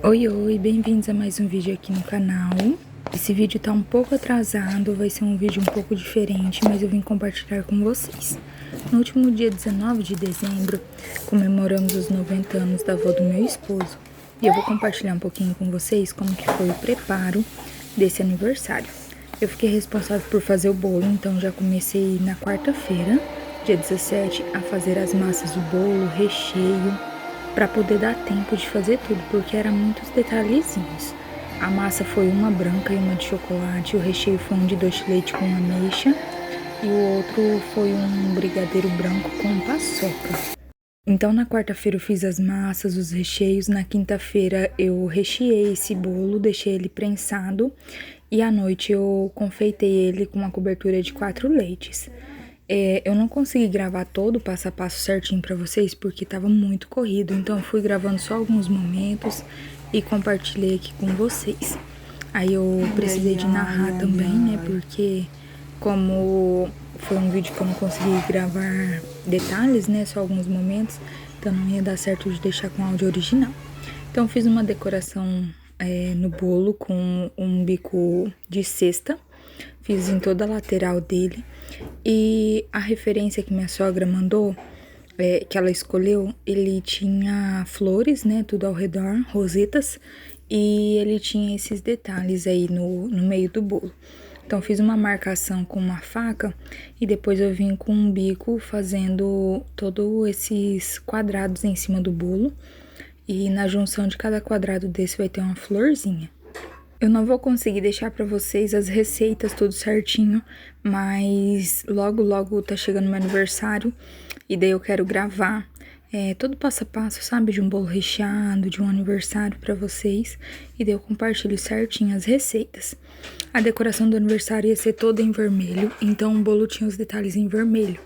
Oi, oi, bem-vindos a mais um vídeo aqui no canal. Esse vídeo tá um pouco atrasado, vai ser um vídeo um pouco diferente, mas eu vim compartilhar com vocês. No último dia 19 de dezembro, comemoramos os 90 anos da avó do meu esposo. E eu vou compartilhar um pouquinho com vocês como que foi o preparo desse aniversário. Eu fiquei responsável por fazer o bolo, então já comecei na quarta-feira, dia 17, a fazer as massas do bolo, recheio, para poder dar tempo de fazer tudo, porque eram muitos detalhezinhos. A massa foi uma branca e uma de chocolate, o recheio foi um de doce de leite com ameixa e o outro foi um brigadeiro branco com paçoca. Então na quarta-feira eu fiz as massas, os recheios, na quinta-feira eu recheei esse bolo, deixei ele prensado e à noite eu confeitei ele com uma cobertura de 4 leites. Eu não consegui gravar todo o passo a passo certinho pra vocês, porque tava muito corrido. Então eu fui gravando só alguns momentos e compartilhei aqui com vocês. Aí eu precisei de narrar também, né, porque como foi um vídeo que eu não consegui gravar detalhes, né, só alguns momentos, então não ia dar certo de deixar com áudio original. Então fiz uma decoração no bolo com um bico de cesta. Fiz em toda a lateral dele. E a referência que minha sogra mandou, que ela escolheu, ele tinha flores, né, tudo ao redor, rosetas, e ele tinha esses detalhes aí no meio do bolo. Então fiz uma marcação com uma faca e depois eu vim com um bico fazendo todos esses quadrados em cima do bolo. E na junção de cada quadrado desse vai ter uma florzinha. Eu não vou conseguir deixar pra vocês as receitas tudo certinho, mas logo tá chegando meu aniversário e daí eu quero gravar todo passo a passo, sabe, de um bolo recheado, de um aniversário pra vocês, e daí eu compartilho certinho as receitas. A decoração do aniversário ia ser toda em vermelho, então o bolo tinha os detalhes em vermelho.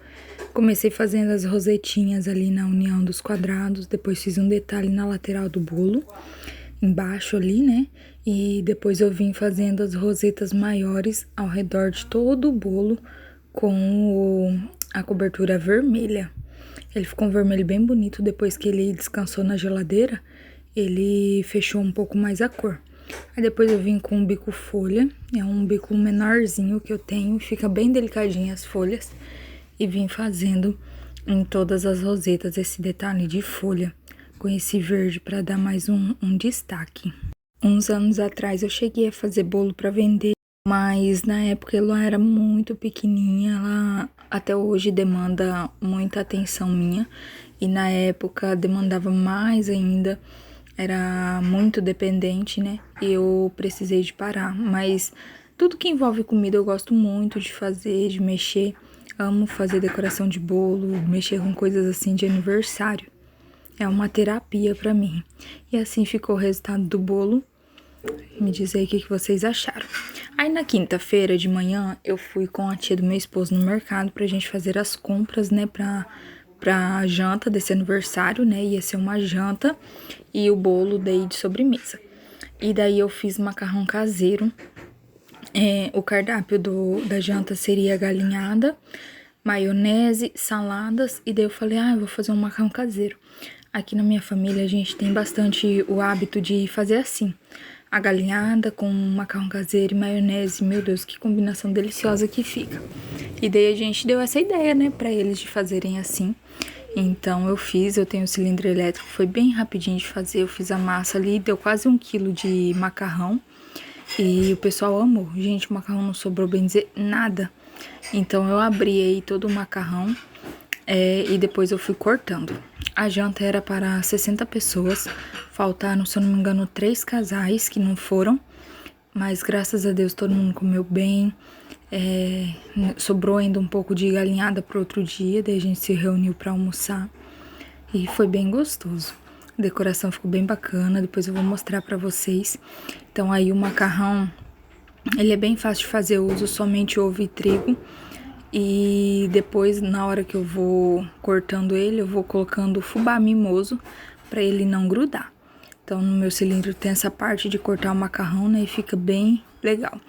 Comecei fazendo as rosetinhas ali na união dos quadrados, depois fiz um detalhe na lateral do bolo, embaixo ali, né? E depois eu vim fazendo as rosetas maiores ao redor de todo o bolo com a cobertura vermelha. Ele ficou um vermelho bem bonito. Depois que ele descansou na geladeira, ele fechou um pouco mais a cor. Aí depois eu vim com um bico folha, é um bico menorzinho que eu tenho, fica bem delicadinho as folhas. E vim fazendo em todas as rosetas esse detalhe de folha, com esse verde para dar mais um destaque. Uns anos atrás eu cheguei a fazer bolo para vender, mas na época ela era muito pequenininha, ela até hoje demanda muita atenção minha, e na época demandava mais ainda, era muito dependente, né? E eu precisei de parar, mas tudo que envolve comida eu gosto muito de fazer, de mexer. Amo fazer decoração de bolo, mexer com coisas assim de aniversário. É uma terapia pra mim. E assim ficou o resultado do bolo. Me diz aí o que vocês acharam. Aí na quinta-feira de manhã eu fui com a tia do meu esposo no mercado pra gente fazer as compras, né, pra janta desse aniversário, né? Ia ser uma janta e o bolo daí de sobremesa. E daí eu fiz macarrão caseiro. O cardápio da janta seria galinhada, maionese, saladas, e daí eu falei, eu vou fazer um macarrão caseiro. Aqui na minha família a gente tem bastante o hábito de fazer assim, a galinhada com macarrão caseiro e maionese. Meu Deus, que combinação deliciosa que fica. E daí a gente deu essa ideia, né, pra eles de fazerem assim. Então eu tenho o cilindro elétrico, foi bem rapidinho de fazer, eu fiz a massa ali, deu quase 1 quilo de macarrão. E o pessoal amou. Gente, o macarrão não sobrou, bem dizer, nada. Então eu abri aí todo o macarrão e depois eu fui cortando. A janta era para 60 pessoas. Faltaram, se eu não me engano, 3 casais que não foram. Mas graças a Deus todo mundo comeu bem. Sobrou ainda um pouco de galinhada para outro dia. Daí a gente se reuniu para almoçar. E foi bem gostoso. A decoração ficou bem bacana, depois eu vou mostrar pra vocês. Então aí o macarrão, ele é bem fácil de fazer, eu uso somente ovo e trigo. E depois, na hora que eu vou cortando ele, eu vou colocando fubá mimoso pra ele não grudar. Então no meu cilindro tem essa parte de cortar o macarrão, né, e fica bem legal.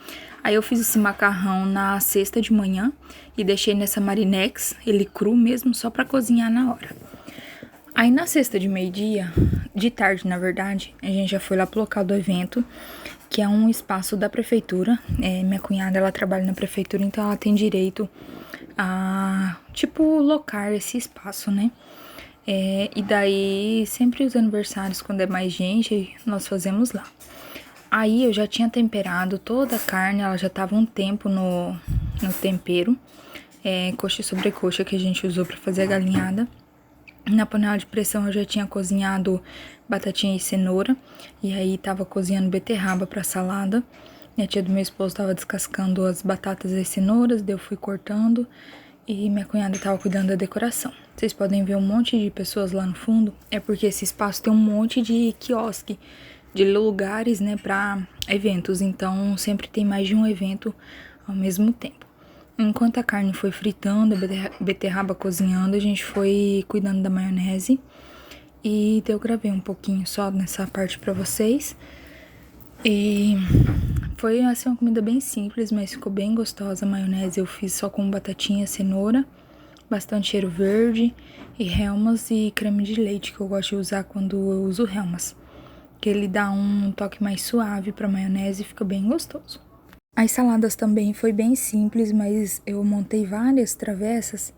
Aí eu fiz esse macarrão na sexta de manhã e deixei nessa Marinex, ele cru mesmo, só pra cozinhar na hora. Aí na sexta de meio-dia, de tarde na verdade, a gente já foi lá pro local do evento, que é um espaço da prefeitura. Minha cunhada, ela trabalha na prefeitura, então ela tem direito a, tipo, locar esse espaço, né? E daí, sempre os aniversários, quando é mais gente, nós fazemos lá. Aí eu já tinha temperado toda a carne, ela já tava um tempo no tempero. Coxa e sobrecoxa que a gente usou pra fazer a galinhada. Na panela de pressão eu já tinha cozinhado batatinha e cenoura. E aí tava cozinhando beterraba pra salada. E a tia do meu esposo tava descascando as batatas e as cenouras, daí eu fui cortando. E minha cunhada tava cuidando da decoração. Vocês podem ver um monte de pessoas lá no fundo. É porque esse espaço tem um monte de quiosque, de lugares, né, pra eventos. Então sempre tem mais de um evento ao mesmo tempo. Enquanto a carne foi fritando, a beterraba cozinhando, a gente foi cuidando da maionese. E eu gravei um pouquinho só nessa parte pra vocês. E foi assim uma comida bem simples, mas ficou bem gostosa. A maionese eu fiz só com batatinha, cenoura, bastante cheiro verde e relmas e creme de leite, que eu gosto de usar quando eu uso relmas, que ele dá um toque mais suave pra maionese e fica bem gostoso. As saladas também foi bem simples, mas eu montei várias travessas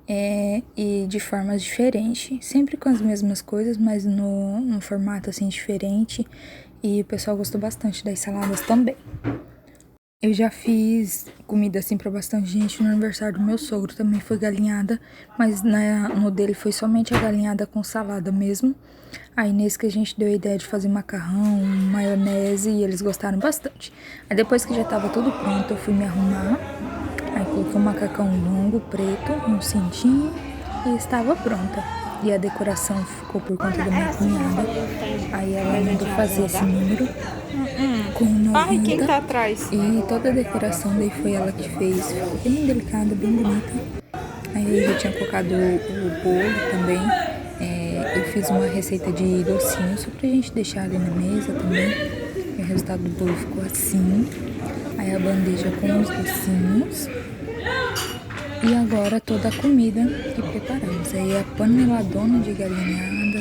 e de formas diferentes. Sempre com as mesmas coisas, mas num formato assim diferente. E o pessoal gostou bastante das saladas também. Eu já fiz comida assim pra bastante gente no aniversário do meu sogro, também foi galinhada, mas no dele foi somente a galinhada com salada mesmo. Aí nesse que a gente deu a ideia de fazer macarrão, maionese e eles gostaram bastante. Aí depois que já tava tudo pronto, eu fui me arrumar, aí coloquei um macacão longo, preto, um cintinho e estava pronta. E a decoração ficou por conta da minha cunhada. Aí ela mandou fazer esse número com 90. Ai, quem tá atrás? E toda a decoração daí foi ela que fez. Ficou bem delicada, bem bonita. Aí eu já tinha colocado o bolo também. Eu fiz uma receita de docinho só pra gente deixar ali na mesa também. E o resultado do bolo ficou assim. Aí a bandeja com os docinhos. E agora toda a comida que preparamos. Aí a paneladona de galinhada.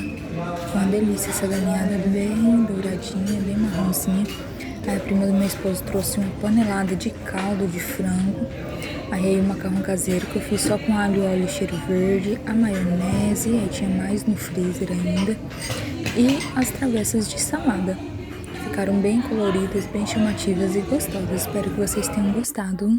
Foi uma delícia essa galinhada, bem douradinha, bem marronzinha. Aí a prima do meu esposo trouxe uma panelada de caldo de frango. Aí o macarrão caseiro que eu fiz só com alho, óleo e cheiro verde. A maionese, aí tinha mais no freezer ainda. E as travessas de salada. Ficaram bem coloridas, bem chamativas e gostosas. Espero que vocês tenham gostado.